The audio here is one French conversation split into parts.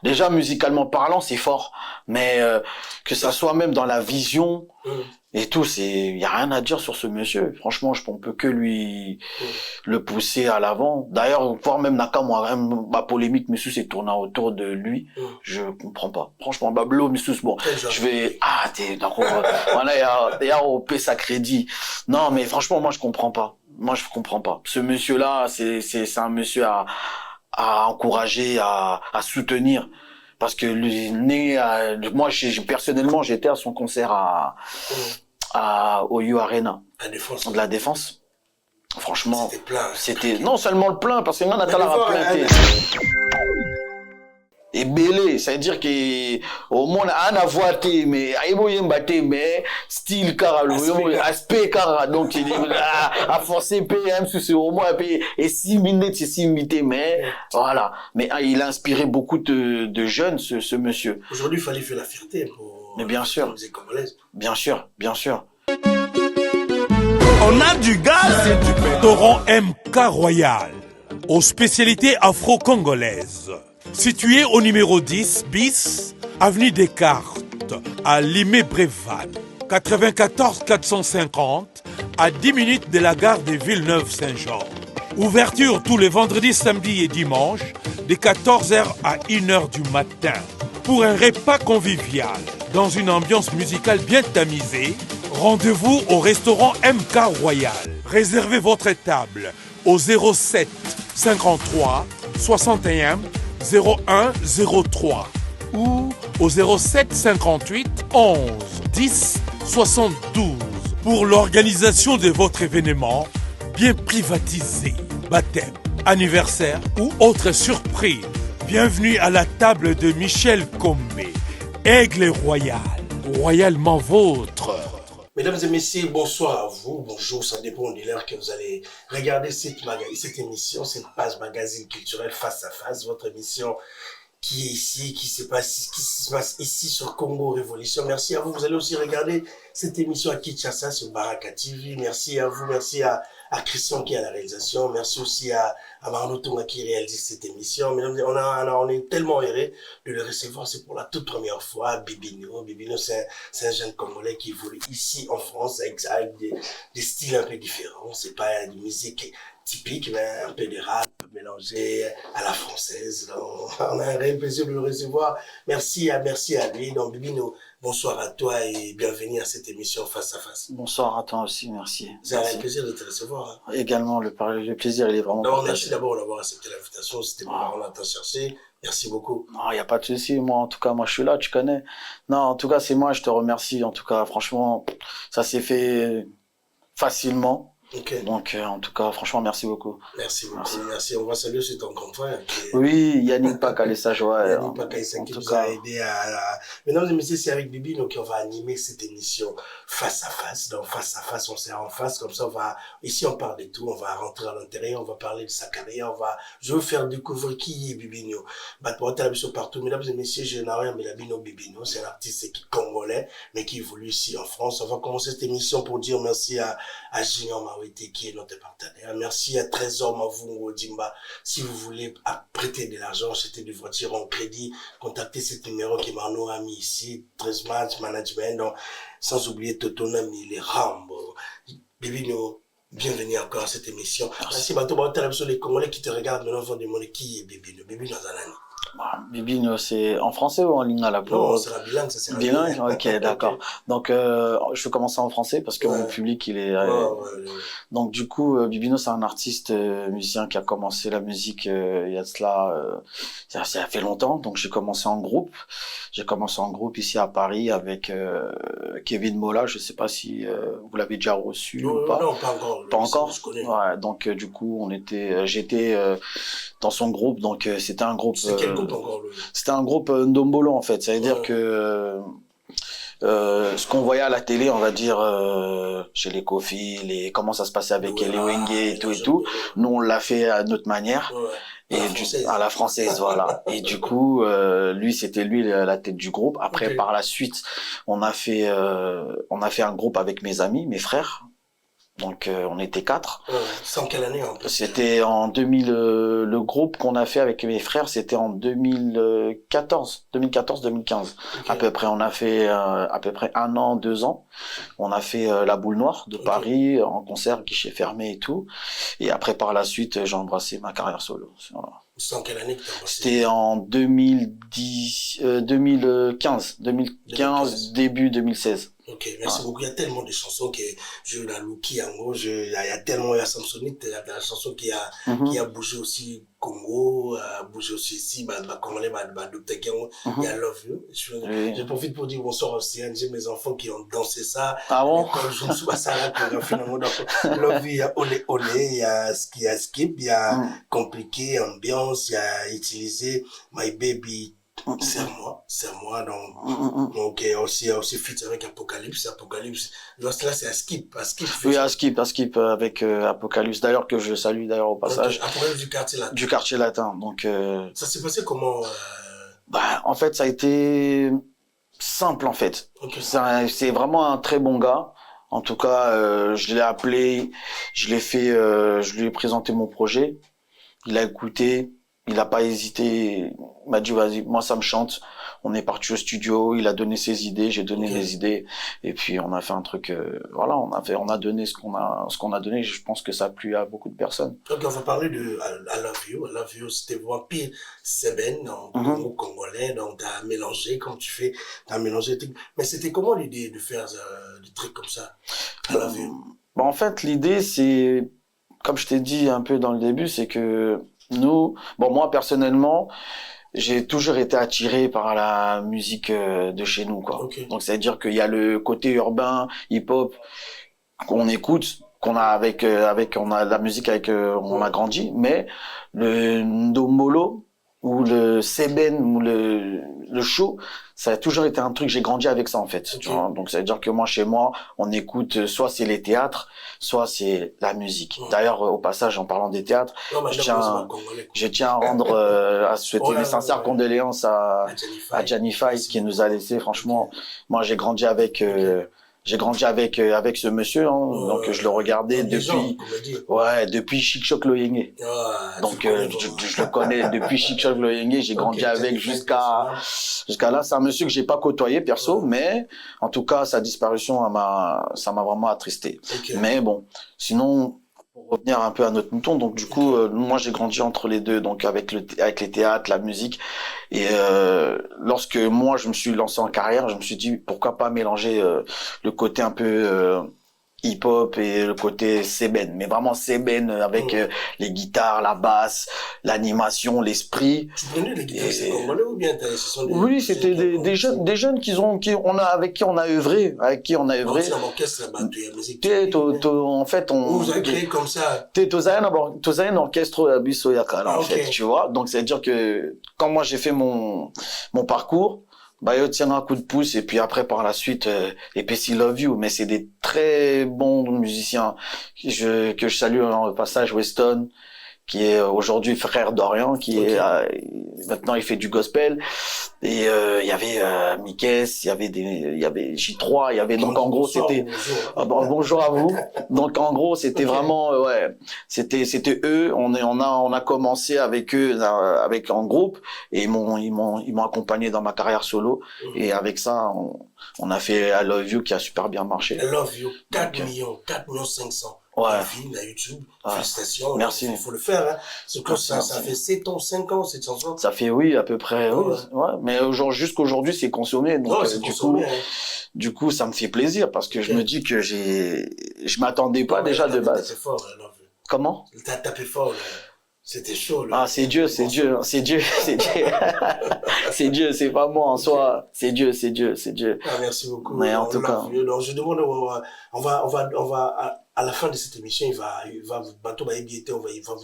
déjà musicalement parlant, c'est fort, mais que ça soit même dans la vision et tout, il y a rien à dire sur ce monsieur. Franchement, on peut que lui le pousser à l'avant. D'ailleurs, voir même Nakamura, ma polémique, monsieur s'est tourné autour de lui. Je comprends pas. Franchement, Bablo, monsieur, bon, t'es d'accord. Voilà, il y a OP ça crédit. Non, mais franchement, moi, je comprends pas. Moi, je comprends pas. Ce monsieur-là, c'est un monsieur à encourager, à soutenir. Parce que moi, personnellement, j'étais à son concert au U Arena. De la Défense. Franchement, c'était non seulement le plein, parce que moi, Nathalie a plein. Et belé, c'est-à-dire que au moins on a voité mais mais style car aspect car donc il a forcé PM sur ce au moins et 6 minutes c'est 6 minutes mais voilà, mais il a inspiré beaucoup de jeunes ce monsieur. Aujourd'hui il fallait faire la fierté pour mais bien sûr. Bien sûr. On a du gaz et du restaurant MK Royal aux spécialités afro-congolaises. Situé au numéro 10 bis, avenue Descartes, à Limay-Brévannes, 94 450, à 10 minutes de la gare de Villeneuve-Saint-Jean. Ouverture tous les vendredis, samedis et dimanches, de 14h à 1h du matin. Pour un repas convivial, dans une ambiance musicale bien tamisée, rendez-vous au restaurant MK Royal. Réservez votre table au 07 53 61 0103 ou au 07 58 11 10 72 pour l'organisation de votre événement bien privatisé, baptême, anniversaire ou autre surprise. Bienvenue à la table de Michel Combé, Aigle Royal, royalement vôtre. Mesdames et messieurs, bonsoir à vous. Bonjour, ça dépend de l'heure que vous allez regarder cette émission, cette page magazine culturelle Face à Face, votre émission qui est ici, qui se passe ici sur Congo Révolution. Merci à vous. Vous allez aussi regarder cette émission à Kinshasa sur Baraka TV. Merci à vous. Merci à Christian qui est à la réalisation. Merci aussi à Marno Tonga qui réalise cette émission. On est tellement heureux de le recevoir. C'est pour la toute première fois. Bibino. Bibino, c'est un jeune Congolais qui évolue ici en France avec des styles un peu différents. C'est pas une musique typique, mais un peu de rap mélangé à la française. Donc, on a un réel plaisir de le recevoir. Merci à lui. Donc, Bibino, bonsoir à toi et bienvenue à cette émission Face à Face. Bonsoir à toi aussi, merci. C'est un réel plaisir de te recevoir. Également, le plaisir, il est vraiment partagé. Merci d'abord d'avoir accepté l'invitation. C'était vraiment on t'a cherché. Merci beaucoup. Non, il n'y a pas de souci. Moi, en tout cas, je suis là, tu connais. Non, en tout cas, c'est moi, je te remercie. En tout cas, franchement, ça s'est fait facilement. Okay. Donc, en tout cas, franchement, merci beaucoup. Merci beaucoup. Merci. On va saluer aussi ton confrère. Oui, Yannick Pakalessa, Yannick Pakalessa qui nous a aidé Mesdames et messieurs, c'est avec Bibi donc on va animer cette émission Face à Face. Donc, Face à Face, on s'est en face. Comme ça, ici, on parle de tout. On va rentrer à l'intérieur. On va parler de sa carrière. Je veux faire découvrir qui est Bibino. Partout. Mesdames et messieurs, je n'ai rien, mais Bibino, c'est un artiste congolais, mais qui évolue ici en France. On va commencer cette émission pour dire merci à Junior Mawete qui est notre partenaire. Merci à Trésor Mavungo Dimba. Si vous voulez prêter de l'argent, acheter des voitures en crédit, contactez ce numéro que Marno a mis ici, 13 Match Management, donc, sans oublier Totonami, les Rambo. Bibino, bienvenue encore à cette émission. Merci sur les Congolais qui te regardent maintenant vont demander qui est Bibino. Bibino Zalani. Bibino, c'est en français ou en lingala? Non, c'est la bilingue, ça c'est la bilingue. Bilingue, ok, d'accord. Donc, je vais commencer en français parce que mon public, il est... Donc, du coup, Bibino, c'est un artiste musicien qui a commencé la musique il y a cela... ça fait longtemps, donc j'ai commencé en groupe. J'ai commencé en groupe ici à Paris avec Kevin Mola, je sais pas si vous l'avez déjà reçu ou pas. Non, pas encore. Pas encore? Je connais. Ouais, donc du coup, j'étais dans son groupe, donc c'était un groupe... C'est quel groupe encore C'était un groupe Ndombolo en fait, ça veut dire que ce qu'on voyait à la télé, on va dire chez les Kofi, comment ça se passait avec les Wenge et tout, nous on l'a fait à notre manière. Et à la française, voilà. Et du coup, c'était lui la tête du groupe. Après, par la suite, on a fait un groupe avec mes amis, mes frères. Donc on était 4. C'est en quelle année en plus? C'était en 2000. Le groupe qu'on a fait avec mes frères, c'était en 2014, 2015. À peu près, on a fait à peu près 1 an, 2 ans. On a fait la Boule Noire de Paris en concert, guichet fermé et tout. Et après, par la suite, j'ai embrassé ma carrière solo. Voilà. C'est en quelle année que tu as embrassé? C'était en 2015, début 2016. Ok, merci beaucoup. Il y a tellement de chansons que je la Luki Ango, il y a tellement, il y a Samsonite, il y a la chanson qui a bougé aussi Congo, a bougé aussi ici, Congolais, Dr. Kengo, il y a Love You. Je profite pour dire bonsoir aussi, j'ai mes enfants qui ont dansé ça. Ah bon? Quand je me suis passé à la finalement, donc, Love You, il y a Olé Olé, il y a Skip, il y a Compliqué, Ambiance, il y a Utilisé, My Baby, c'est moi, donc aussi feat avec Apocalypse, là c'est à Skip. Oui, à Skip avec Apocalypse, d'ailleurs que je salue d'ailleurs au passage. Apocalypse du quartier latin. Donc ça s'est passé comment? En fait, ça a été simple en fait. C'est vraiment un très bon gars. En tout cas, je l'ai appelé, je lui ai présenté mon projet. Il a écouté. Il a pas hésité, il m'a dit vas-y, moi ça me chante. On est parti au studio, il a donné ses idées, j'ai donné mes idées, et puis on a fait un truc. Voilà, on a donné ce qu'on a donné. Je pense que ça a plu à beaucoup de personnes. Donc on va parler de I Love You. I Love You, c'était Vampire Seben, Congo congolais. Donc t'as mélangé comme tu fais, Mais c'était comment l'idée de faire des trucs comme ça? I Love You. En fait, l'idée c'est, comme je t'ai dit un peu dans le début, c'est que moi personnellement, j'ai toujours été attiré par la musique de chez nous, quoi. Donc c'est à dire qu'il y a le côté urbain, hip-hop qu'on écoute, qu'on a on a la musique avec on a grandi, mais le ndomolo ou le seben ou le show, ça a toujours été un truc, j'ai grandi avec ça en fait, tu vois. Donc ça veut dire que moi chez moi, on écoute soit c'est les théâtres, soit c'est la musique. D'ailleurs au passage en parlant des théâtres, je tiens à rendre à souhaiter mes sincères condoléances à Gianni Fight qui nous a laissé. Franchement, moi j'ai grandi avec ce monsieur, donc je le regardais depuis Chic Choc Loyenge. Donc je le connais depuis Chic Choc Loyenge, j'ai grandi avec jusqu'à là. C'est un monsieur que j'ai pas côtoyé perso, mais en tout cas sa disparition ça m'a vraiment attristé. Mais bon, sinon pour revenir un peu à notre mouton, donc du coup moi j'ai grandi entre les deux, donc avec les théâtres, la musique, et lorsque moi je me suis lancé en carrière, je me suis dit pourquoi pas mélanger le côté un peu hip-hop et le côté seben, mais vraiment seben avec les guitares, la basse, l'animation, l'esprit. Tu prenais les guitares, c'est congolais ou bien oui, c'était des jeunes avec qui on a œuvré. C'est un orchestre là-bas, en fait, vous avez créé comme ça. Tozaïen orchestre Bisso Yakala, en fait, tu vois. Donc, c'est-à-dire que quand moi j'ai fait mon parcours, il tient un coup de pouce, et puis après par la suite Epesi Love You, mais c'est des très bons musiciens que je salue au passage. Weston, qui est aujourd'hui frère d'Orient, qui est maintenant il fait du gospel, et il y avait Mikes, il y avait J3, il y avait, donc en gros c'était bonjour à vous. Donc en gros c'était vraiment c'était eux, on a commencé avec eux en groupe, et ils m'ont accompagné dans ma carrière solo, et avec ça on a fait I Love You qui a super bien marché. I Love You 4 millions 500. La YouTube, félicitations. Merci. Il faut le faire, hein. C'est que ça fait 7 ans, 5 ans, cette chanson. Ça fait, oui, à peu près, mais jusqu'aujourd'hui, c'est consommé. Donc, du coup, ça me fait plaisir, parce que je me dis que je m'attendais pas déjà de base. T'as tapé fort, là. Comment? T'as tapé fort, là. C'était chaud, là. Ah, c'est Dieu. C'est Dieu, c'est pas moi en soi. C'est Dieu. Ah, merci beaucoup. Mais en tout cas. Donc, je demande, on va, à la fin de cette émission, il va vous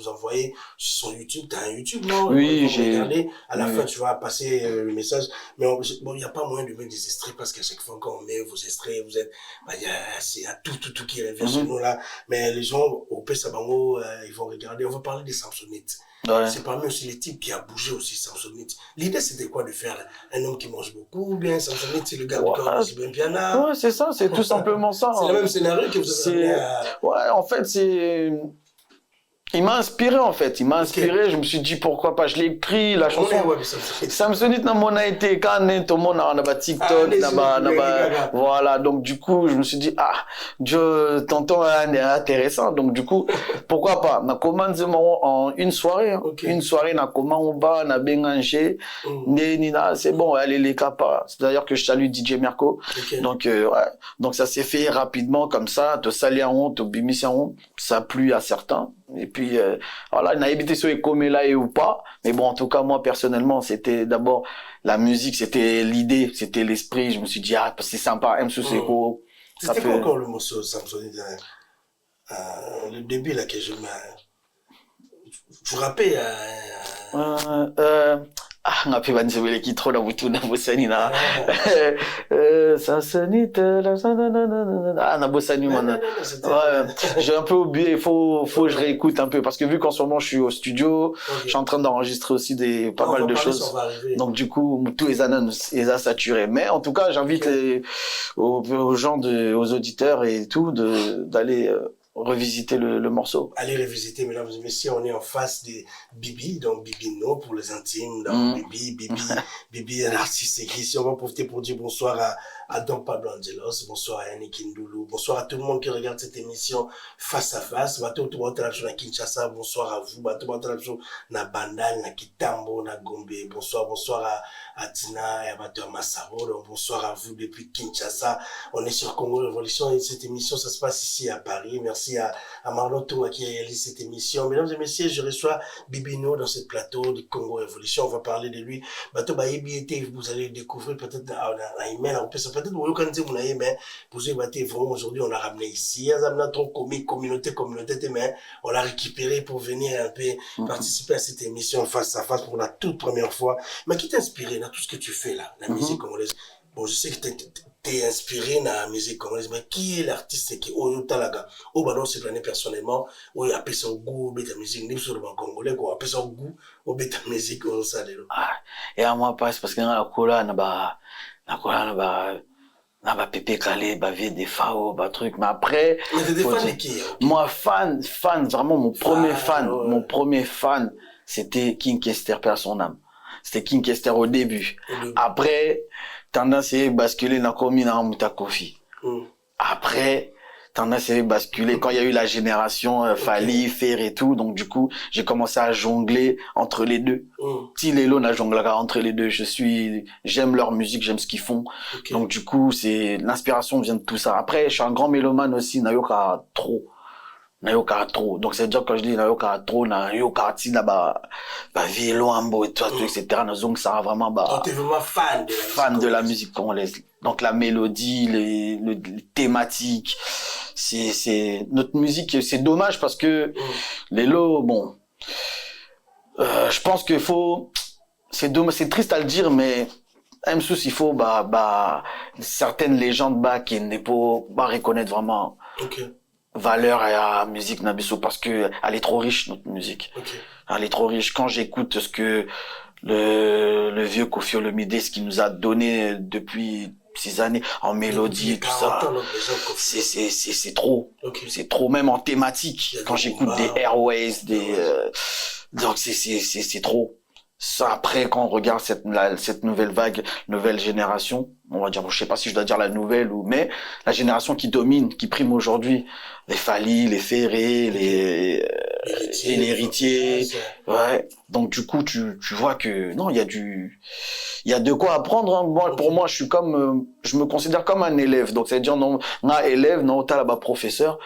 envoyer sur son YouTube. T'as un YouTube, non? Oui, j'ai. Regarder. À la fin, tu vas passer le message. Mais il n'y a pas moyen de mettre des extraits, parce qu'à chaque fois qu'on met vos extraits, il y a tout qui revient sur nous, là. Mais les gens, au Pessabango, ils vont regarder. On va parler des Samsonites. C'est parmi aussi les types qui a bougé aussi, Samsonite. L'idée, c'était quoi de faire un homme qui mange beaucoup, ou bien Samsonite, c'est le gars du corps de Sibin Piana? Ouais, c'est ça, c'est tout simplement ça. C'est le même scénario que vous avez amené à Ouais, en fait, il m'a inspiré, en fait. Il m'a inspiré. Je me suis dit, pourquoi pas. Je l'ai écrit, la chanson. Samsonite n'a mon été, quand tout le monde a TikTok, voilà. Donc, du coup, je me suis dit, tonton est intéressant. Donc, du coup, pourquoi pas. On a commencé en une soirée. Hein. Une soirée, on a commencé, on a bengangé. C'est bon, allez, les capas. C'est d'ailleurs que je salue DJ Merco. Donc, ouais. Donc, ça s'est fait rapidement, comme ça. De saler en honte, de bimissi en honte. Ça a plu à certains. Et puis, voilà, on a évité ce écomé là ou pas. Mais bon, en tout cas, moi, personnellement, c'était d'abord la musique, c'était l'idée, c'était l'esprit. Je me suis dit, c'est sympa, M. Seko. C'était quoi encore le morceau, Samsonite? Le début, là, que je me... Vous rappelez, ngapi banzebele kitro na butu na bosani na Samsonite na bosani mana. J'ai un peu oublié, faut que je réécoute un peu parce que vu qu'en ce moment je suis au studio, je suis en train d'enregistrer aussi pas mal de choses. Donc du coup, tous les années les a saturés. Mais en tout cas, j'invite aux gens aux auditeurs et tout d'aller revisiter le morceau. Allez revisiter, mesdames et messieurs, on est en face de Bibi, donc Bibi No pour les intimes, donc Bibi est un artiste écrit. On va profiter pour dire bonsoir à Don Pablo Angelos, bonsoir à Yannick Ndoulou, bonsoir à tout le monde qui regarde cette émission face à face. Bato tout le monde à Kinshasa, bonsoir à vous. Bato tout le monde na Bandal, na Kitambo, na Gombe. Bonsoir à Tina et à Bato Massaro. Donc bonsoir à vous depuis Kinshasa. On est sur Congo Révolution et cette émission, ça se passe ici à Paris. Merci à Marlon Touma qui a réalisé cette émission. Mesdames et messieurs, je reçois Bibino dans ce plateau de Congo Révolution. On va parler de lui. Bato Baïbi, vous allez découvrir peut-être un email, peut-être vous connaissez mon aïe, mais pour ce vraiment aujourd'hui on l'a ramené ici. On a trop communauté, mais on l'a récupéré pour venir un peu participer à cette émission face à face pour la toute première fois. Mais qui t'a inspiré dans tout ce que tu fais là, la musique congolaise? Bon, je sais que t'es inspiré dans la musique congolaise, mais qui est l'artiste qui talaga non c'est plané personnellement ou appelle ça au goût beta musique ni sur le congolais quoi appelle ça au goût au beta musique on ça de et à moi parce que na kola na ba Pépé Calé, vie des FAO, truc. Mais après. Mais t'es des fans de qui? Moi, fan, vraiment, mon premier fan, c'était King Kester, père son âme. C'était King Kester au début. Après, tendance à basculer dans Komi na Muta Kofi. Après, tendance à basculer quand il y a eu la génération Fali, Fer et tout. Donc, du coup, j'ai commencé à jongler entre les deux. Tilelo n'a jonglé entre les deux. J'aime leur musique, j'aime ce qu'ils font. Donc, du coup, l'inspiration vient de tout ça. Après, je suis un grand mélomane aussi, Nayoka trop. Donc, c'est dire quand je dis Nayoka trop, Nayoka ti Vilo Ambo et tout, etc. Donc, ça a vraiment, t'es vraiment fan de la musique congolaise. Donc, la mélodie, les thématiques. C'est notre musique, c'est dommage parce que les lots, bon, je pense qu'il faut, c'est triste à le dire, mais M-Sous, il faut, certaines légendes, qui n'est pas reconnaître vraiment valeur à la musique Nabiso parce que elle est trop riche, notre musique. Elle est trop riche. Quand j'écoute ce que le vieux Koffi Olomide, ce qu'il nous a donné depuis 6 années en mélodie, tout ça, c'est trop. C'est trop, même en thématique. Quand j'écoute des Airways, donc c'est trop. Ça, après, quand on regarde cette nouvelle vague, nouvelle génération, on va dire, je sais pas si je dois dire la nouvelle mais la génération qui domine, qui prime aujourd'hui, les Fali, les Ferré, les héritiers, ouais. Donc, du coup, tu vois que, non, il y a de quoi apprendre, hein. Moi, pour moi, je me considère comme un élève. Donc, c'est-à-dire, non, on a élève, non, t'as là-bas professeur.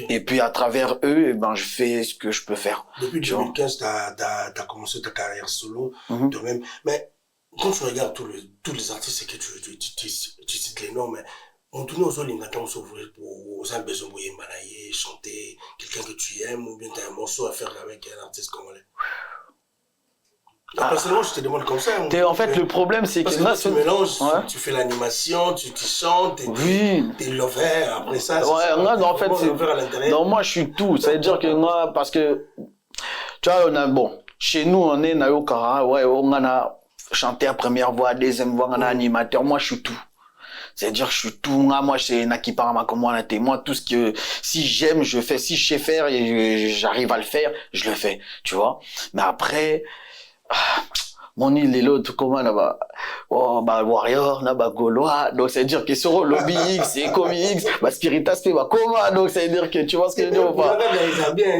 Et puis, à travers eux, je fais ce que je peux faire. Depuis 2015, t'as commencé ta carrière solo, toi-même. Mais, quand tu regardes tous les artistes et que tu cites les noms, mais on tourne aux Olingata, on s'ouvre pour chanter quelqu'un que tu aimes, ou bien t'as un morceau à faire avec un artiste congolais. Personnellement, je te demande comme ça. En fait, le problème, c'est que là, tu mélanges, tu fais l'animation, tu chantes, t'es lover, après ça. En fait, non, moi, je suis tout. Ça veut dire que moi, parce que, tu vois, chez nous, on est Nayokara, on a chanté à première voix, deuxième voix, on a animateur. Moi, je suis tout. C'est-à-dire que je suis tout, moi, c'est Nakipara, comment on était, moi, tout ce que, si j'aime, je fais, si je sais faire et j'arrive à le faire, je le fais, tu vois. Mais après, mon île et l'autre, comment là-bas, oh, bah, Warrior, là-bas, Gaulois, donc ça veut dire que sur Lobby X et Comi X, bah, Spiritas, c'est bah, comment, donc ça veut dire que tu vois ce que je veux dire ou pas? bien,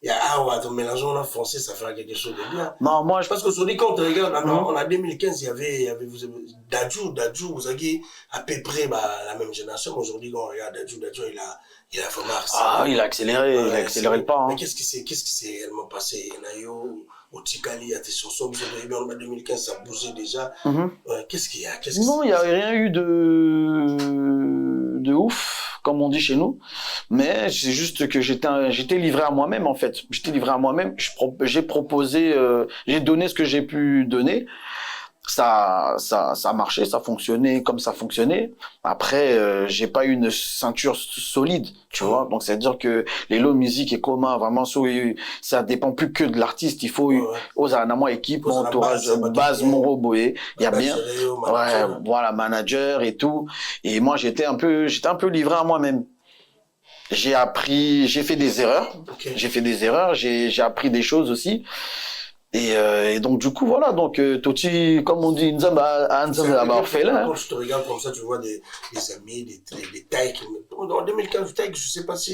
il y a Awa, ton mélangeant en français, ça fera quelque chose de bien. Non, moi, je Parce qu'aujourd'hui, quand on te regarde, on a 2015, il y avait Dadju, vous avez à peu près, la même génération. Aujourd'hui, quand on regarde Dadju, il a vraiment ah, il a accéléré, le pas, hein. Mais qu'est-ce qui s'est réellement passé? Nayo, au Tikali, à tes chansons, vous avez en 2015, ça bougeait déjà. Qu'est-ce qu'il y a? Non, il n'y a rien eu de ouf, comme on dit chez nous. Mais c'est juste que j'étais livré à moi-même, en fait. J'étais livré à moi-même. J'ai proposé, j'ai donné ce que j'ai pu donner. Ça marchait, ça fonctionnait comme ça fonctionnait. Après, j'ai pas eu une ceinture solide, tu vois. Donc, c'est-à-dire que les lots musique et commun, vraiment, ça dépend plus que de l'artiste. Il faut, aux anamoi équipe, mon entourage, base, mon roboé. Il y a bien, ouais, voilà, manager et tout. Et moi, j'étais un peu livré à moi-même. J'ai fait des erreurs. Okay. J'ai appris des choses aussi. Et donc, du coup, voilà. Donc, Toti, comme on dit, Nzamba, fait là. Quand je te regarde comme ça, tu vois des amis, des tailles en 2015, tailles, je sais pas si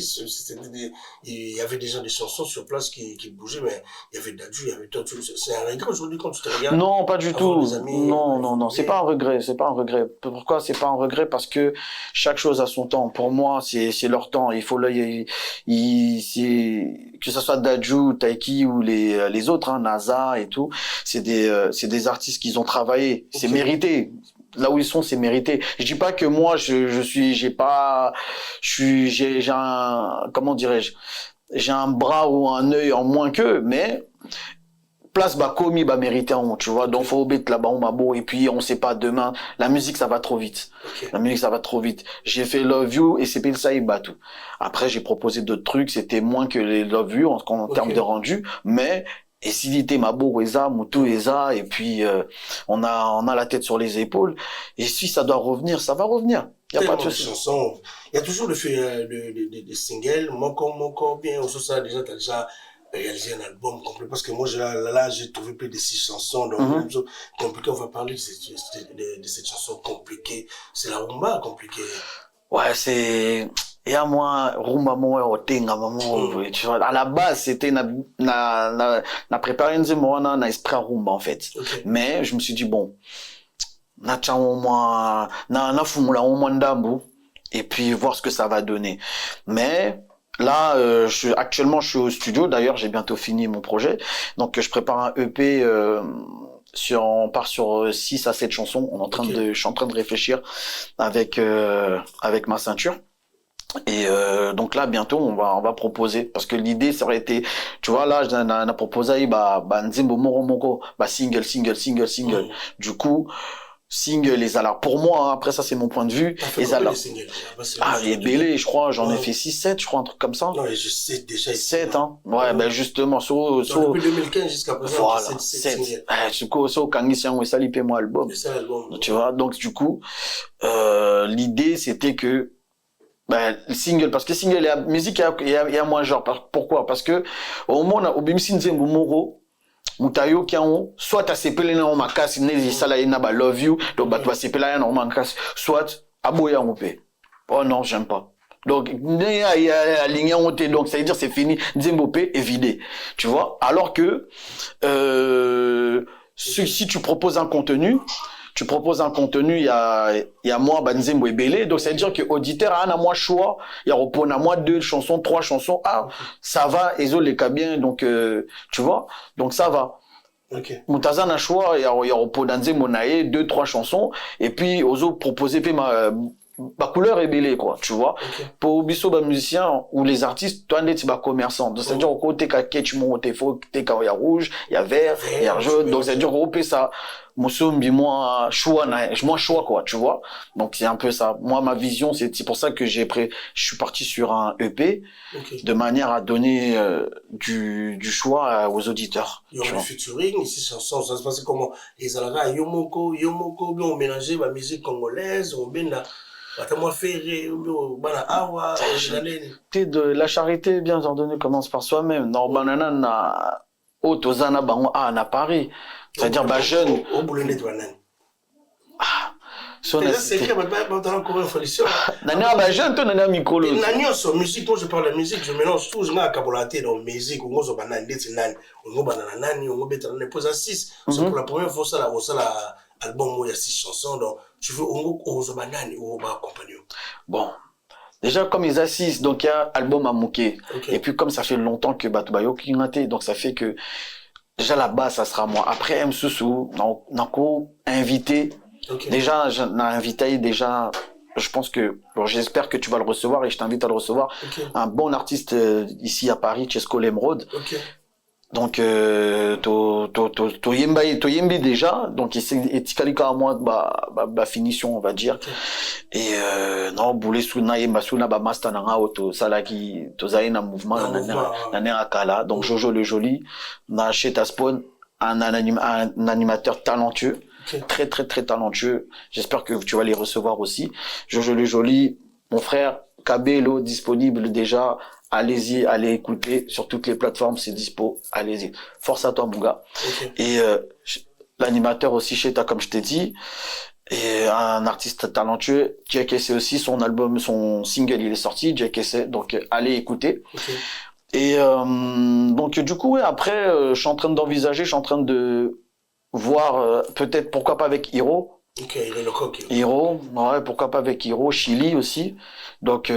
il y avait déjà des chansons sur place qui bougeaient, mais il y avait Dadju, il y avait toi, c'est un regret aujourd'hui quand tu te regardes? Non, pas du tout. Amis, non, c'est pas un regret, Pourquoi c'est pas un regret? Parce que chaque chose a son temps. Pour moi, c'est leur temps. Il faut que ça soit Dadju, Taiki ou les autres, hein, NASA et tout, c'est des artistes qui ont travaillé, c'est mérité. Là où ils sont, c'est mérité. Je dis pas que moi j'ai un, comment dirais-je, j'ai un bras ou un œil en moins qu'eux, mais place commis mérité en, tu vois. Donc faut mettre là-bas et puis on sait pas demain, la musique ça va trop vite. La musique ça va trop vite. J'ai fait Love You et c'est pile ça il bat tout. Après j'ai proposé d'autres trucs, c'était moins que les Love You en termes de rendu, mais et s'il était Mabo, Eza, Moutou, Eza, et puis on a la tête sur les épaules. Et si ça doit revenir, ça va revenir. Il y a pas de chansons. Il y a toujours le fait de singles. Mon corps bien. Au ça déjà t'as déjà réalisé un album complet parce que moi là j'ai trouvé plus de 6 chansons. Donc compliqué. On va parler de cette chanson compliquée. C'est la rumba compliquée. Ouais, c'est et à moi rumba moi otenga maman tu vois à la base c'était na préparé une zimona na esprit rumba en fait. Mais je me suis dit bon na cha au moins na fumula au moins ndambu et puis voir ce que ça va donner. Mais là actuellement je suis au studio, d'ailleurs j'ai bientôt fini mon projet. Donc je prépare un EP on part sur 6 à 7 chansons. Je suis en train de réfléchir avec ma ceinture. Et donc là bientôt on va proposer parce que l'idée ça aurait été, tu vois, là on a proposé nzimbo moko single. Du coup single les alors pour moi hein, après ça c'est mon point de vue les alors les Bélé je crois j'en ai fait 6-7 je crois un truc comme ça. Non, je sais déjà 7 hein. Ouais ben justement depuis 2015 jusqu'à présent voilà 7 du coup so Kangisian et Salipe moi album. Tu vois, donc du coup l'idée c'était que le single, parce que single, la musique, il y a moins genre. Pourquoi? Parce que, au moment où Bimsin Zembo Moro, Moutayo qui ont, soit t'as sepelé na omakas, nezi sala ina ba love you, donc bah, tu vas sepelé na omakas, soit, aboya mopé. Oh non, j'aime pas. Donc, il y a ligné en hauteur, donc ça veut dire c'est fini, Zembopé est vidé. Tu vois? Alors que, si tu proposes un contenu, il y a moi, Banzembo et Belé, donc ça veut dire que auditeur a moi choix, il y a repos à moi 2 chansons, 3 chansons, ça va, Ezo les cas bien, donc, tu vois, donc ça va. Moutazan a choix, il y a repos Banzembo nae, 2, 3 chansons, et puis, Ozo proposer, ma couleur est belle, quoi, tu vois. Ok. Pour biso, bah, musicien, ou les artistes, toi, tu es commerçant. Donc, c'est-à-dire, au côté, tu montes, il faut, il y a rouge, il y a vert, il y a jaune. Donc, c'est-à-dire, au côté, ça, moi, choix, quoi, tu vois. Donc, c'est un peu ça. Moi, ma vision, c'est pour ça que je suis parti sur un EP, Ok. de manière à donner, du choix aux auditeurs. Il y aura le featuring, ici, chanson, ça se passe comment? Les Alara, Yomoko, bien, on mélangeait ma musique congolaise, on bien là. Moi, Ferré, Bana Awa, La charité, bien ordonnée, commence par soi-même. Non, banana, na, Tozana, bango, na Paris. C'est-à-dire, bah, jeune. Au boulot de Douanan. C'est écrit, mais dans la correspondance. Nana, bah, jeune, toi, nana, Mikolo. Nana, sur musique, moi, je parle de musique, je mélange tout, je mets à Kabolaté dans musique, on a banane, on a banane, on a bétane, on pose à 6. C'est pour la première fois, ça, album où il y a 6 chansons, donc, tu veux, on a banane, on va accompagner. Bon. Déjà, comme ils assistent, donc il y a album à Mouké. Okay. Et puis, comme ça fait longtemps que Batubayo qui raté, donc ça fait que, déjà, là-bas, ça sera moi. Après, M. Soussou, Nako, invité. Okay. Déjà, j'en ai invité, déjà, je pense que, bon, j'espère que tu vas le recevoir et je t'invite à le recevoir. Okay. Un bon artiste, ici à Paris, Chesco Lemrod. Okay. Donc, Toyembi déjà, donc, il tikalika à moi, finition, on va dire. Okay. Et, non, boulé suna yemba suna ba master nanga auto salaki tozaï na mouvement na akala. Donc, Jojo le Joli, na Cheta Spawn, un animateur talentueux. Okay. Très, très, très talentueux. J'espère que tu vas les recevoir aussi. Jojo le Joli, mon frère, Kabelo, disponible déjà. Allez-y, allez écouter sur toutes les plateformes, c'est dispo. Allez-y. Force à toi, mon gars. Okay. Et l'animateur aussi, Cheta, comme je t'ai dit, et un artiste talentueux, Jack Essay aussi, son album, son single, il est sorti, Jack Essay, donc allez écouter. Okay. Et donc du coup, ouais, après, je suis en train d'envisager, je suis en train de voir peut-être pourquoi pas avec Hiro. Ok, le coq. Hiro, ouais, pourquoi pas avec Hiro, Chili aussi. Donc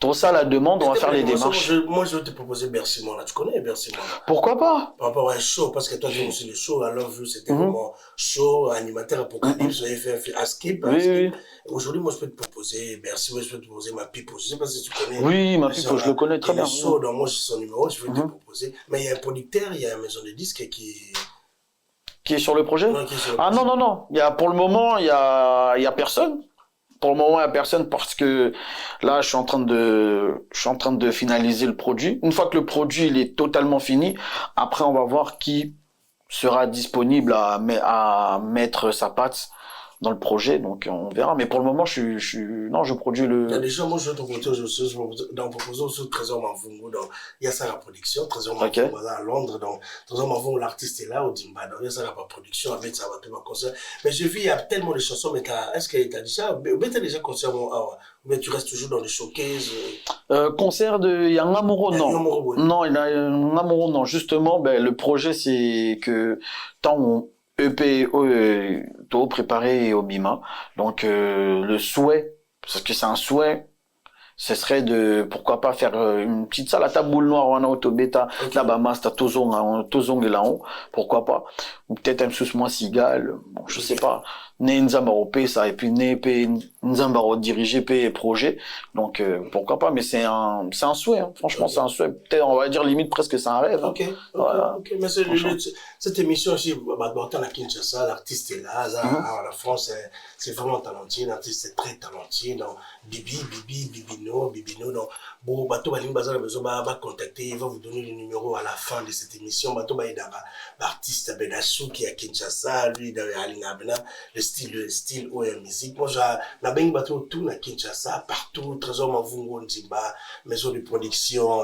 tout ça, la demande, on va faire les démarches. Moi, je vais te proposer Bercy Mola. Tu connais Bercy Mola? Pourquoi pas? Par rapport à un show, parce que toi, j'ai aussi le show. Alors, c'était vraiment show, animateur, apocalypse. J'avais fait un skip. Oui. Aujourd'hui, moi, je peux te proposer Bercy, moi, je peux te proposer ma pipe. Je sais pas si tu connais. Oui, ma pipe, je le connais très bien. Le show, donc moi, j'ai son numéro, je vais te proposer. Mais il y a un producteur, il y a une maison de disques qui est sur le projet? Non, non. Pour le moment, il y a personne. Pour le moment, il n'y a personne parce que là, je suis en train de finaliser le produit. Une fois que le produit, il est totalement fini, après, on va voir qui sera disponible à mettre sa patte dans le projet. Donc, on verra. Mais pour le moment, je produis le... Déjà, moi, je vais te proposer aussi Trésor Mavungu. Donc, il y a ça la production. Trésor Mavungu, à Londres. Donc, Trésor Mavungu, l'artiste est là, au Dimba. Donc, il y a ça la production, avec ça va te faire concert. Mais j'ai vu, il y a tellement de chansons, mais est-ce que tu as dit ça? Mais tu as déjà concert, mais tu restes toujours dans les showcases? Concert de Yangamoro, non. Non, il y a Yangamoro, non. Justement, le projet, c'est que tant on EP tout préparé au Bima. Donc le souhait, parce que c'est un souhait, ce serait de pourquoi pas faire une petite salle à table boule noire en auto bêta là-bas master tozong et là-haut, pourquoi pas, ou peut-être un sous moi Sigal, bon je sais pas, né Nzambaro ça et puis né Nzambaro dirigé P projet, donc pourquoi pas, mais c'est un souhait, hein. Franchement c'est un souhait, peut-être on va dire limite presque c'est un rêve, hein. Ok, mais cette émission aussi, à Kinshasa, l'artiste est là, la France, c'est vraiment talentueux, l'artiste est très talentueux, donc Bibino, donc bon, bateau baling bazar besoin va contacter, il va vous donner le numéro à la fin de cette émission. Bateau ba l'artiste Benasou qui est à Kinshasa, lui dans Alingabena, le style ou la musique. Moi la beng bateau tout à Kinshasa, partout, Trésor Mavungu Nzimba, maison de production,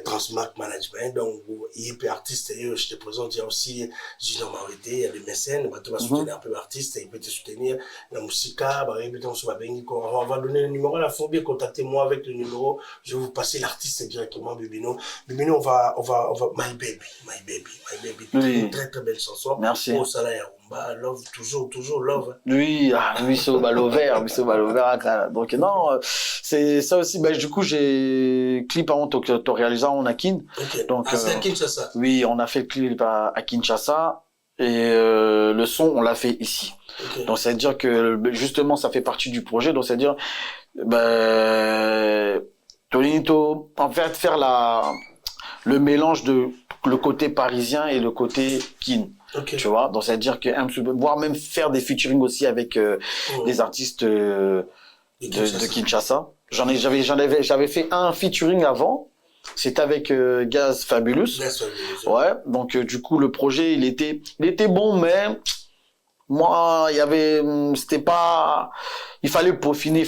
Transmark Management. Donc il peut artiste et je te présente, il y a aussi Junior Mawete, il y a des mécènes, bateau va soutenir un peu l'artiste, il peut te soutenir la musique, on va donner le numéro à la fin, bien contactez-moi avec le numéro. Je vais vous passer l'artiste directement, Bibino. Bibino, on va, My Baby. Oui. Très, très belle chanson. Merci. Oh, ça là, love, toujours love. Oui, Wisso Balover. Donc, non, c'est ça aussi. Du coup, j'ai clip avant ton réalisant, on a Kin. Ok. Donc, c'est à Kinshasa. Oui, on a fait le clip à Kinshasa. et le son, on l'a fait ici. Ok. Donc, c'est-à-dire que, justement, ça fait partie du projet. Donc, c'est-à-dire, ben, Tonito, en fait, faire le mélange de le côté parisien et le côté kin. Ok. Tu vois, donc c'est-à-dire que voire même faire des featuring aussi avec des artistes de Kinshasa. J'avais fait un featuring avant. C'était avec Gaz Fabulous. Ouais, donc du coup le projet il était bon, mais moi c'était pas, il fallait peaufiner,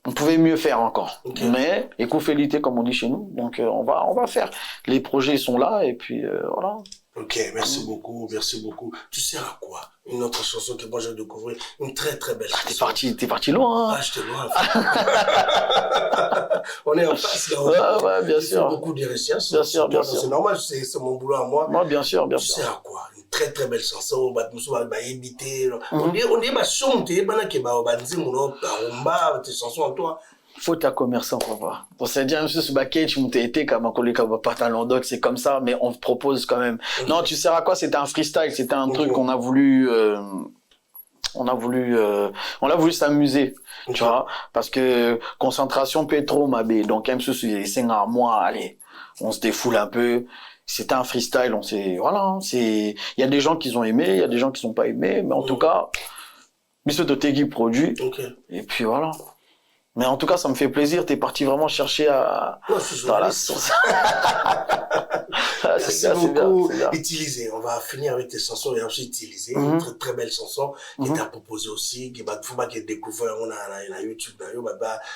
on pouvait mieux faire encore. Okay. Mais éco-félité comme on dit chez nous, donc on va faire. Les projets sont là et puis voilà. Ok, merci beaucoup, merci beaucoup. Tu sers à quoi? Une autre chanson que moi j'ai découvert, une très très belle chanson. T'es parti loin. Hein. Ah, j'étais loin. On est en face là. Ouais, bien sûr. Beaucoup de recherches. Bien sûr. C'est normal, c'est mon boulot à moi. Moi, bien sûr. Tu sers à quoi? Une très très belle chanson, on dit ma chanson, tes chansons en toi. Faut ta commerçant, papa. Pour se dire, monsieur, ce baquet, tu m'as été comme un collègue va pas à London, c'est comme ça, mais on te propose quand même. Okay. Non, tu sais à quoi? C'était un freestyle, c'était un truc qu'on a voulu, on a voulu s'amuser, tu vois, parce que concentration pétro, ma bé. Donc, monsieur, c'est un mois, allez, on se défoule un peu. C'était un freestyle, il y a des gens qui ont aimé, il y a des gens qui sont pas aimés, mais en tout cas, monsieur Totegi produit. Okay. Et puis voilà. Mais en tout cas, ça me fait plaisir. T'es parti vraiment chercher dans la source. Merci beaucoup. Utiliser. On va finir avec tes chansons et ensuite utiliser. Une très, très belle chanson qui t'a proposé aussi. Qui va découvrir. On a YouTube.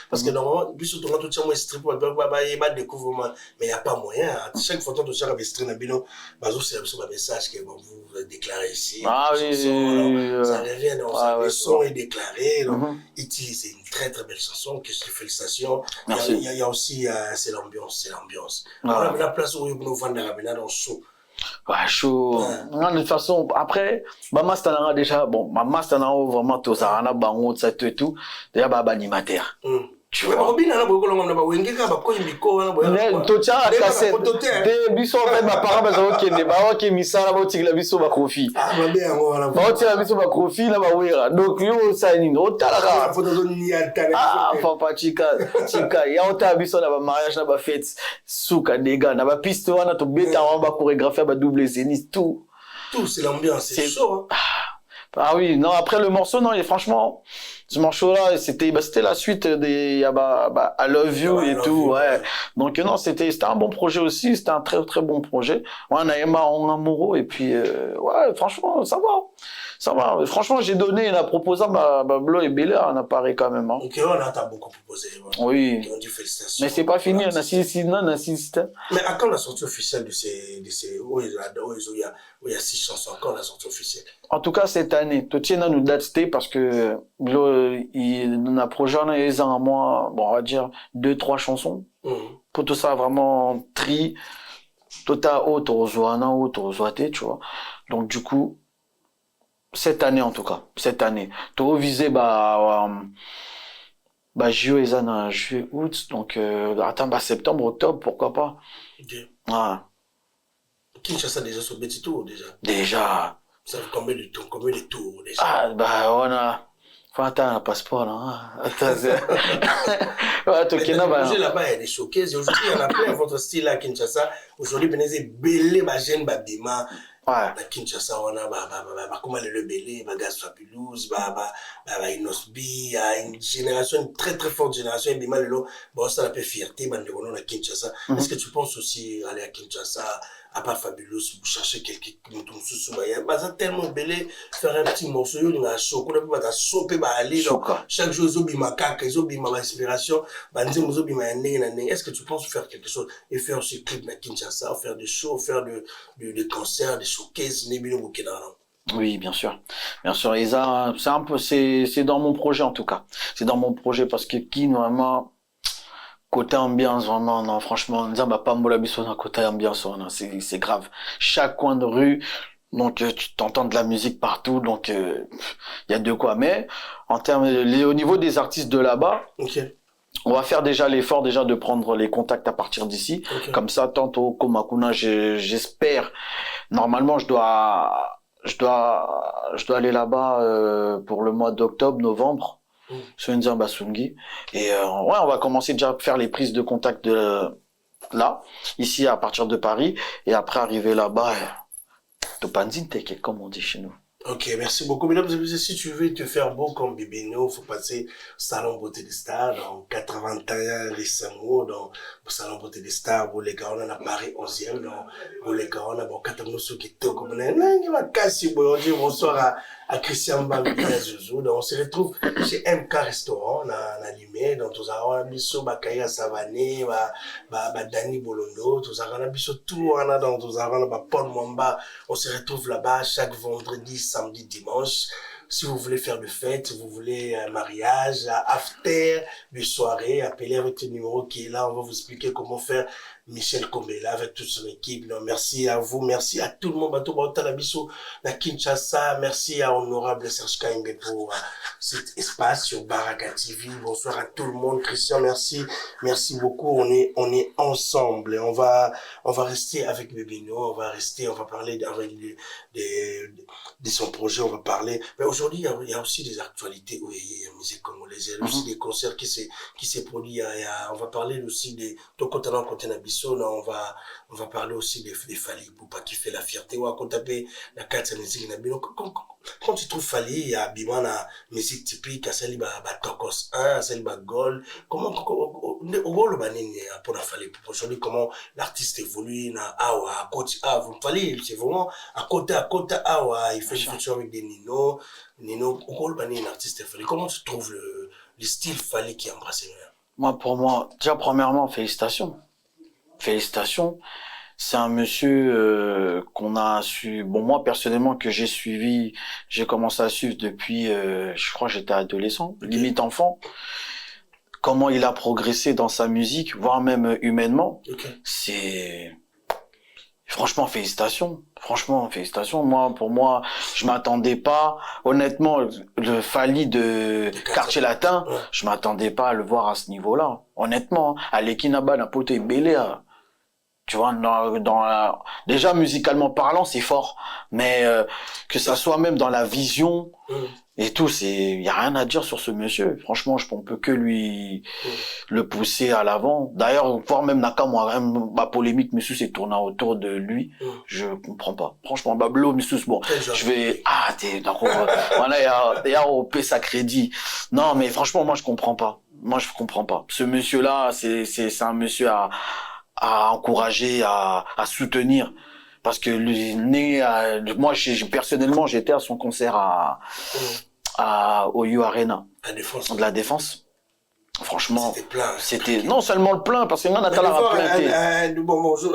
Parce que normalement, puis surtout, tout ça, moi, strip, il va découvrir. Mais il n'y a pas moyen. Chaque fois que tu as stream, c'est un message que vous déclarez ici. Ah oui. Ça revient. Le son est déclaré. Utiliser une très, très belle chanson. Félicitations. Merci. Il y a aussi, c'est l'ambiance. Voilà. La place où nous vendons dans chaud. Ouais, chaud. Ouais. De toute façon, après, maman, c'est un déjà, maman, c'est un vraiment, tout ça, on a bango, ça, tout. Déjà, animateur. Tu vois. Tocha cassette de biso en fait ma parent bazo kende ba oke misala ba otikila biso ba kofi ba otikila biso ba kofi na ba wera donc yo sa nini otalaka papa chika ya ota biso na ba mariage na ba fête suka dega na ba piste wana to beta wana ba chorégraphie ba double zénith tout c'est l'ambiance c'est chaud hein. Ah oui, non, après le morceau, non, et franchement, ce morceau-là, c'était la suite des, I Love You et tout, ouais. Donc, non, c'était un bon projet aussi, c'était un très, très bon projet. Ouais, on a aimé en amoureux, et puis, ouais, franchement, ça va. Franchement, j'ai donné, la proposant, Blo et Bella, on a parlé quand même, hein. Ok, là, t'as beaucoup proposé. Ouais. Oui. On dit félicitations. Mais c'est pas fini, on assiste. Mais à quand la sortie officielle de ces, où il y a 6 chansons, quand la sortie officielle? En tout cas, cette année, tu tiens à nous dater parce que, il a projet, un mois, on va dire 2-3 chansons. Pour tout ça, vraiment, tota autre, tu vois. Donc, du coup, cette année, en tout cas, tu revisé, juillet, juillet, août, donc, attends, septembre, octobre, pourquoi pas. Ok. Voilà. Kinshasa déjà sur petit tour, déjà. Déjà. Ça fait combien de tours, déjà? Ah, faut attendre un passeport, là. Ouais, là-bas, il y a des showcases. Aujourd'hui, il y en a plein, votre style à Kinshasa. Aujourd'hui, il y a des belles, jeune babima. À Kinshasa, on a, comment le belé, Gaz Fabulous, Inosbi, une génération, une très très forte génération, et ça la fierté, on a Kinshasa. Est-ce que tu penses aussi aller à Kinshasa, à part Fabulous, pour chercher quelqu'un qui nous tombe sous ça tellement belé, faire un petit morceau, il y a un show, on a pu faire choper, aller, chaque jour, ils ont ma caca, ils ont ma inspiration, est-ce que tu penses faire quelque chose et faire aussi clip à Kinshasa, faire des shows, faire des concerts, des showcases, Oui, bien sûr. Bien sûr. Et ça, c'est un peu, c'est dans mon projet, en tout cas. C'est dans mon projet parce que vraiment, côté ambiance, vraiment, non, franchement, côté ambiance, c'est grave. Chaque coin de rue, donc, tu t'entends de la musique partout, donc, il y a de quoi. Mais, au niveau des artistes de là-bas, on va faire déjà l'effort de prendre les contacts à partir d'ici. Comme ça, tantôt, Komakuna, j'espère, normalement, je dois je dois aller là-bas pour le mois d'octobre, novembre, sur Nzamba Basungi. Et ouais, on va commencer déjà à faire les prises de contact là, ici à partir de Paris, et après arriver là-bas, Topanzinteke, comme on dit chez nous. Ok, merci beaucoup. Mesdames et messieurs, si tu veux te faire beau comme Bibino, faut passer au Salon Beauté des Stars, dans 81 les Samo, dans le Salon Beauté des Stars, où les gars, on a Paris 11e, où les gars, on a bon, 14 qui est comme on a bonsoir à Christian Bambi, Zouzou. Donc, on se retrouve chez MK Restaurant, on a allumé, donc, tous on a biso, Bakaya Savané, Dani Bolondo, tous on a biso tout, on a dans, tous on a Paul Mwamba, on se retrouve là-bas chaque vendredi, samedi, dimanche. Si vous voulez faire de fête, si vous voulez un mariage, after, de soirée, appelez avec le numéro qui est là, on va vous expliquer comment faire. Michel Kombela avec toute son équipe. Donc, merci à vous, merci à tout le monde, à tout le monde, à Kinshasa, merci à Honorable Serge Kainge pour cet espace sur Baraka TV. Bonsoir à tout le monde. Christian, merci beaucoup. On est ensemble et on va rester avec Bébino, on va parler de son projet, on va parler. Mais aujourd'hui, il y a aussi des actualités, oui, il y a musique congolaise, il y a aussi des concerts qui s'est produit, on va parler aussi de Tokotalan Kontenabiso. On va parler aussi des Fali pour pas qui fait la fierté ou à taper la carte musique quand tu trouves Fali il y a bima na musique typique à celle ba tokos 1 à celle ba gold comment le banini pour la Fali pour aujourd'hui comment l'artiste évolue na awa côté vous Fali c'est vraiment à côté awa il fait une feature avec des Nino le banini l'artiste Fali comment tu trouves le style Fali qui embrasse Pour moi déjà premièrement félicitations. C'est un monsieur qu'on a su. Bon, moi personnellement que j'ai commencé à suivre depuis, je crois que j'étais adolescent, limite enfant. Comment il a progressé dans sa musique, voire même humainement. C'est franchement félicitations. Pour moi, je m'attendais pas. Honnêtement, le Fali de Quartier Latin, je m'attendais pas à le voir à ce niveau-là. Honnêtement, à l'Ekinaba, la pote est belée. Tu vois, déjà musicalement parlant, c'est fort, mais que ça soit même dans la vision et tout, il y a rien à dire sur ce monsieur. Franchement, on peut que lui le pousser à l'avant. D'ailleurs, voire même Nakamura, ma polémique, monsieur s'est tourné autour de lui. Je comprends pas. Franchement, Bablo, monsieur, bon, je vais, d'accord, voilà, il y a au sa crédit. Non, mais franchement, moi, je comprends pas. Ce monsieur-là, c'est un monsieur à encourager, à soutenir. Parce que moi, personnellement, j'étais à son concert à OU Arena. De la Défense. Franchement, c'était non seulement le plein, parce que là, Nathalie a plein.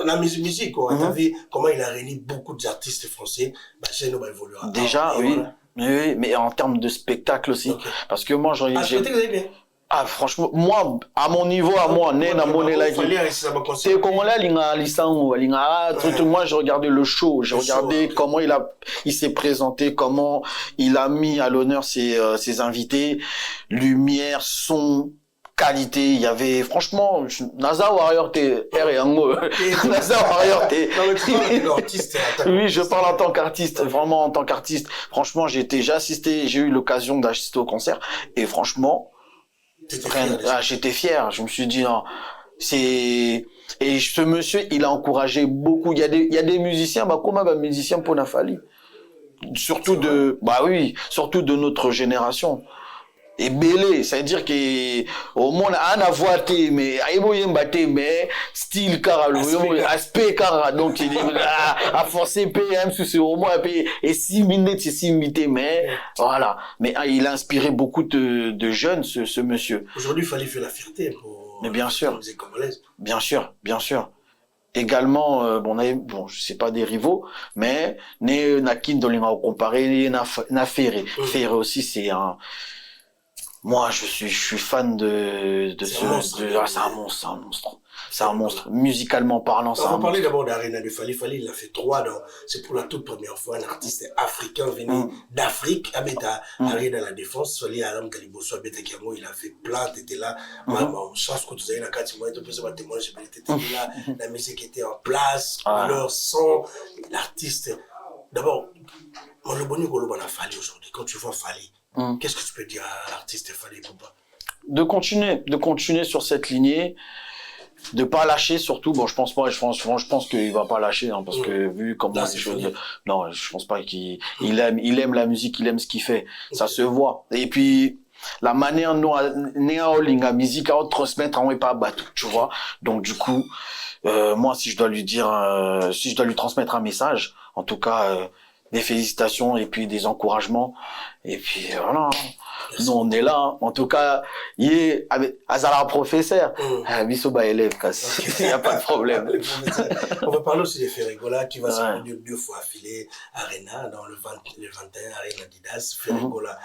La musique, quoi. T'as vu comment il a réuni beaucoup d'artistes français. Chez nous, évoluera. Déjà, oui. Mais en termes de spectacle aussi. Parce que moi, franchement, moi, à mon niveau, c'est Congolais, moi, je regardais le show, comment il s'est présenté, comment il a mis à l'honneur ses invités, lumière, son, qualité, il y avait, franchement, NASA Warrior NASA Warrior oui, je parle en tant qu'artiste, vraiment en tant qu'artiste. Franchement, j'ai eu l'occasion d'assister au concert, et franchement, j'étais fier. Je me suis dit non, et ce monsieur, il a encouragé beaucoup. Il y a des musiciens, comment musiciens pour Nafali, surtout surtout de notre génération. Et belé, c'est-à-dire que au monde a voité mais mais style aspect donc il a forcé PM sur ce au moins et 6 minutes mais voilà, mais il a inspiré beaucoup de jeunes ce monsieur. Aujourd'hui, il fallait faire la fierté pour mais bien sûr. La musique congolaise. Bien sûr. Également je sais pas des rivaux mais nakin dolinga comparé na Ferré. Ferré aussi c'est un moi, je suis fan de c'est un monstre. Musicalement parlant, on va parler d'abord d'Arena de Fali. Fali, il a fait 3 c'est pour la toute première fois un artiste africain venu d'Afrique, à Arena la Défense. Fali, Alam Kaliboso, Kiamo, il a fait plein, t'étais là. Chance que tu avais la carte, moi, tu peux savoir témoin, j'étais là. La musique était en place, leur son, l'artiste. D'abord, Moi, le bonheur qu'on a fallu aujourd'hui, quand tu vois Fally, qu'est-ce que tu peux dire à l'artiste Fally Ipupa? De continuer sur cette lignée, de pas lâcher surtout. Bon, je pense qu'il va pas lâcher, hein, parce que vu comment Là, les choses, non, je pense pas qu'il aime la musique, il aime ce qu'il fait. Ça se voit. Et puis, la manière nous, la musique à transmettre, on est pas battu, tu vois. Donc, du coup, moi, si je dois lui transmettre un message, en tout cas, des félicitations et puis des encouragements. Et puis, voilà. Nous, on est là. Hein. En tout cas, il est avec Azala professeur. Bisoba élève, il n'y a pas de problème. On va parler aussi de Ferregola qui va se produire 2 fois affilée Arena dans le 21 Arena Didas. Ferregola,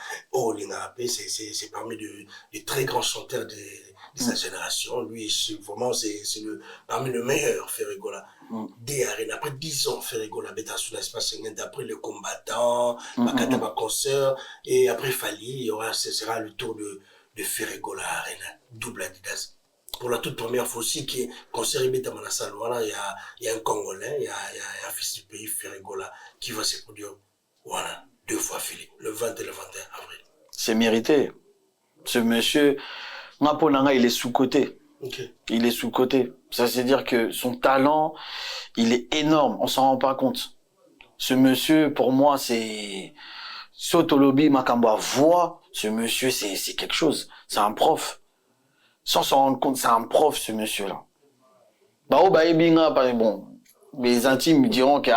c'est parmi de très grands chanteurs de sa génération. Lui, vraiment, c'est parmi les meilleurs Ferregola. Des arènes. Après 10 ans, Ferregola, Beta sous l'espace après le combattant, Makataba concert, et après Fally, ce sera le tour de Ferregola Arena, double Adidas. Pour la toute première fois aussi, qui est concert Beta Manassal, voilà, il y a un Congolais, il y a un fils du pays, Ferregola, qui va se produire, voilà, 2 fois affilée, le 20 et le 21 avril. C'est mérité. Ce monsieur, Maponanga, il est sous-coté. Okay. Il est sous-coté. Ça veut dire que son talent, il est énorme. On s'en rend pas compte. Ce monsieur, pour moi, c'est Sotolobi Makamba voix. Ce monsieur, c'est quelque chose. C'est un prof. Sans s'en rendre compte, c'est un prof, ce monsieur-là. Bah, oh, bah, Ebinga, bon. Mes intimes me diront que je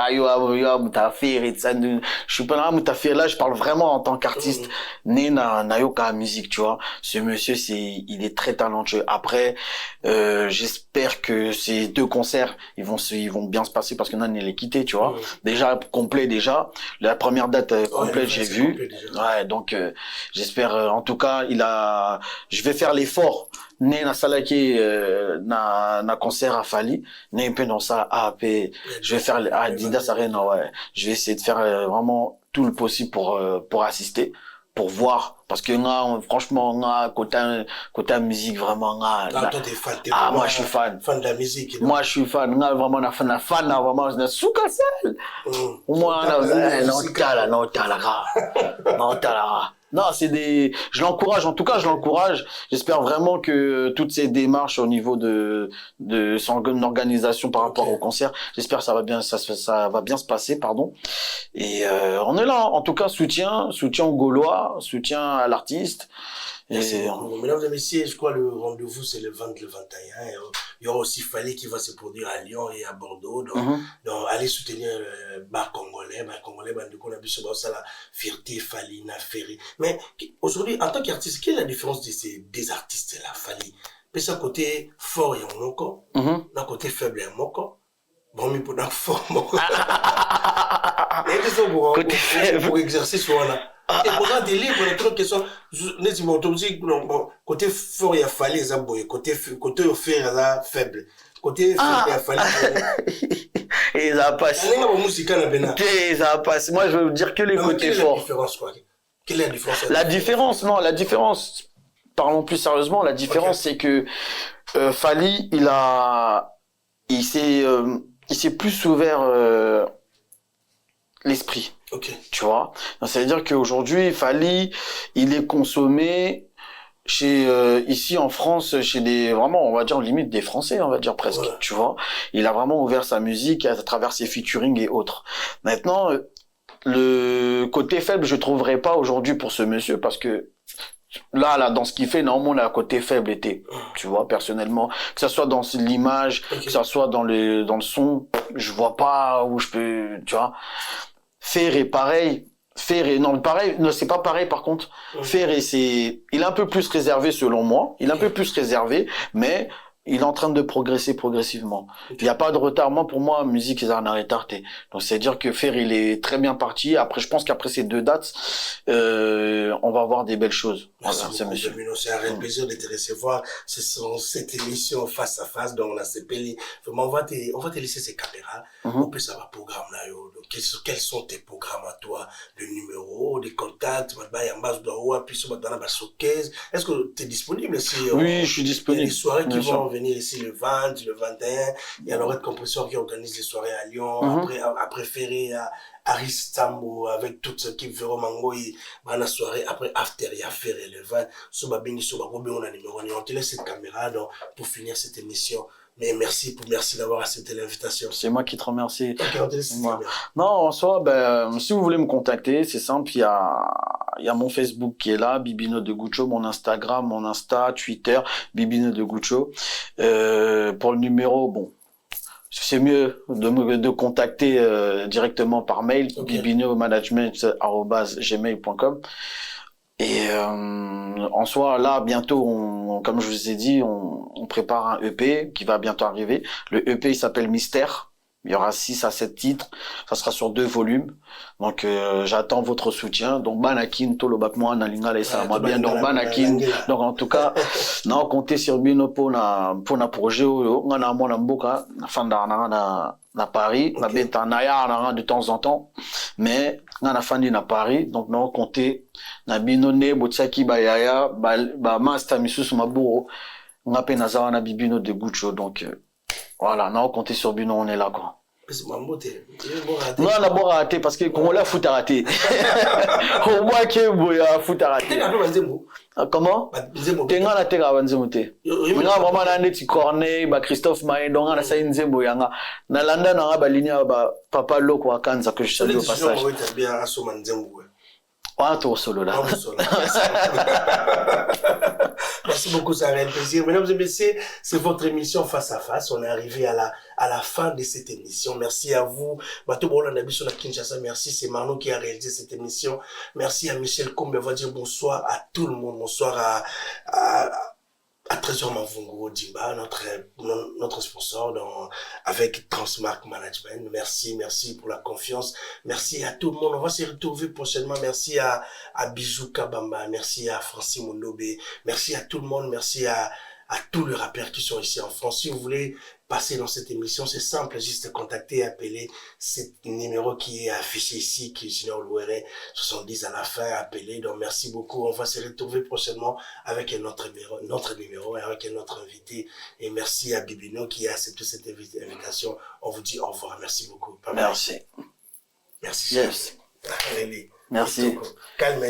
suis pas là, là, je parle vraiment en tant qu'artiste. Nayoka musique, tu vois. Ce monsieur, il est très talentueux. Après, j'espère que ces 2 concerts, ils vont bien se passer parce que Nan, il est quitté, tu vois. Déjà, complet, déjà. La première date complète, j'ai vu. Ouais, donc, j'espère, en tout cas, je vais faire l'effort. Na salaki na concert à Fally, na un peu dans ça AAP, je vais faire Adidas Arena, ouais. Je vais essayer de faire vraiment tout le possible pour assister, pour voir, parce que franchement côté musique vraiment toi t'es fan, moi je suis fan de la musique. Moi je suis fan, vraiment na fan vraiment na soukasel. Moi non non, je l'encourage, en tout cas, je l'encourage. J'espère vraiment que toutes ces démarches au niveau de son organisation par rapport au concert, j'espère que ça va bien se passer, pardon. Et, on est là, en tout cas, soutien aux Gaulois, soutien à l'artiste. Mesdames et messieurs, je crois le rendez-vous c'est le 20 le 21. Il y aura aussi Fally qui va se produire à Lyon et à Bordeaux. Donc allez soutenir bar congolais, du coup on a vu sur la fierté Fally na Ferry. Mais aujourd'hui en tant qu'artiste, quelle est la différence de ces 2 artistes là, Fally? Parce que côté fort il y a un moko, d'un côté faible il y a un moko. Bon mais pour d'un fort moko. Et côté faible pour exercer sur là. Et pour un délire, pour les trucs qui sont, côté fort, il a fallu les aboyer, côté fort, il a faible. Côté faible, il a fallu. Et ça passe. Et ça passe. Moi, je veux dire que les côtés forts. Quelle est la différence? La différence, parlons plus sérieusement, la différence, c'est que, Fally, il s'est plus ouvert, l'esprit. Okay. Tu vois, ça veut dire qu'aujourd'hui, Fally, il est consommé ici en France, chez vraiment, on va dire limite des Français, on va dire presque. Ouais. Tu vois, il a vraiment ouvert sa musique à travers ses featuring et autres. Maintenant, le côté faible, je trouverais pas aujourd'hui pour ce monsieur parce que là, dans ce qu'il fait, normalement, le côté faible était, tu vois, personnellement, que ça soit dans l'image, que ça soit dans le son, je vois pas où je peux, tu vois. Ferré, pareil. Non, c'est pas pareil, par contre. Ferré, il est un peu plus réservé, selon moi. Il est un peu plus réservé, mais il est en train de progresser progressivement. Il n'y a pas de retard. Moi, pour moi, musique, ils en arrêtent retardé. Donc, c'est-à-dire que Ferré, il est très bien parti. Après, je pense qu'après ces 2 dates, on va voir des belles choses. Merci beaucoup, monsieur. C'est un réel plaisir de te recevoir. C'est cette émission face à face dont on a CPL. Vraiment, on va te laisser ces caméras. On peut savoir programme là, quels sont tes programmes à toi? Le numéro, des contacts, est-ce que tu es disponible? Oui, je suis disponible. Il y a des soirées qui vont venir ici le 20, le 21. Il y a Laurette Compression qui organise les soirées à Lyon. Après, à préférer à Aris Tambo avec toute l'équipe Véro Mango. Il va la soirée. Après, after, il y a Ferré le 20. On te laisse cette caméra donc, pour finir cette émission. Mais merci d'avoir accepté l'invitation. C'est moi qui te remercie. Okay, on te laisse cette caméra. Non, en soi, si vous voulez me contacter, c'est simple. Il y a mon Facebook qui est là, Bibino de Gucho, mon Instagram, mon Insta, Twitter, Bibino de Gucho. Pour le numéro, bon, c'est mieux de contacter directement par mail, bibinomanagement@gmail.com. Et en soi, là, bientôt, comme je vous ai dit, on prépare un EP qui va bientôt arriver. Le EP, il s'appelle Mystère. Il y aura 6 à 7 titres. Ça sera sur 2 volumes. Donc, j'attends votre soutien. Donc, Banakin, Tolobakmoa, Nalinga, et ça, moi bien. Donc, Banakin. Donc, en tout cas, non, comptez sur Bino pour na projet, on a mon amboka, na Paris, na benta na de temps en temps. Mais, on a fandi na Paris. Donc, non, comptez na Bino ne, botsaki, bayaya, master misus maburo. On a penazawa na Bibino de Gucho. Donc, voilà, non, comptez sur Bino, on est là, quoi. Non, on a beau rater parce que Congolais a foot à rater. Au moins qu'il y a foot à rater. Comment? Tenga la terre avant Zemote. Nga vraiment na neti Corneille, Christophe Maïdon, na sa Nzembo yanga. Na landa na ba linia ba papa loko akanza que je salue au passage. Ah, tout solo là. Merci beaucoup, ça a un plaisir. Mesdames et messieurs, c'est votre émission Face à Face. On est arrivé à la fin de cette émission. Merci à vous. Bato Bolo Nabi sur la Kinshasa. Merci, c'est Marno qui a réalisé cette émission. Merci à Michel Combe. On va dire bonsoir à tout le monde. Bonsoir à Trésor Mavungo Dimba, notre sponsor avec Transmark Management. Merci pour la confiance. Merci à tout le monde. On va se retrouver prochainement. Merci à Bijou Kabamba. Merci à Francis Mondobe. Merci à tout le monde. Merci à tous les rappeurs qui sont ici en France. Si vous voulez passer dans cette émission, c'est simple, juste contacter et appeler ce numéro qui est affiché ici, qui est Junior Louéré, 70 à la fin, appeler. Donc merci beaucoup. On va se retrouver prochainement avec un autre numéro et avec un autre invité. Et merci à Bibino qui a accepté cette invitation. On vous dit au revoir. Merci beaucoup. Merci. Merci. Yes. Allez, merci. Calme.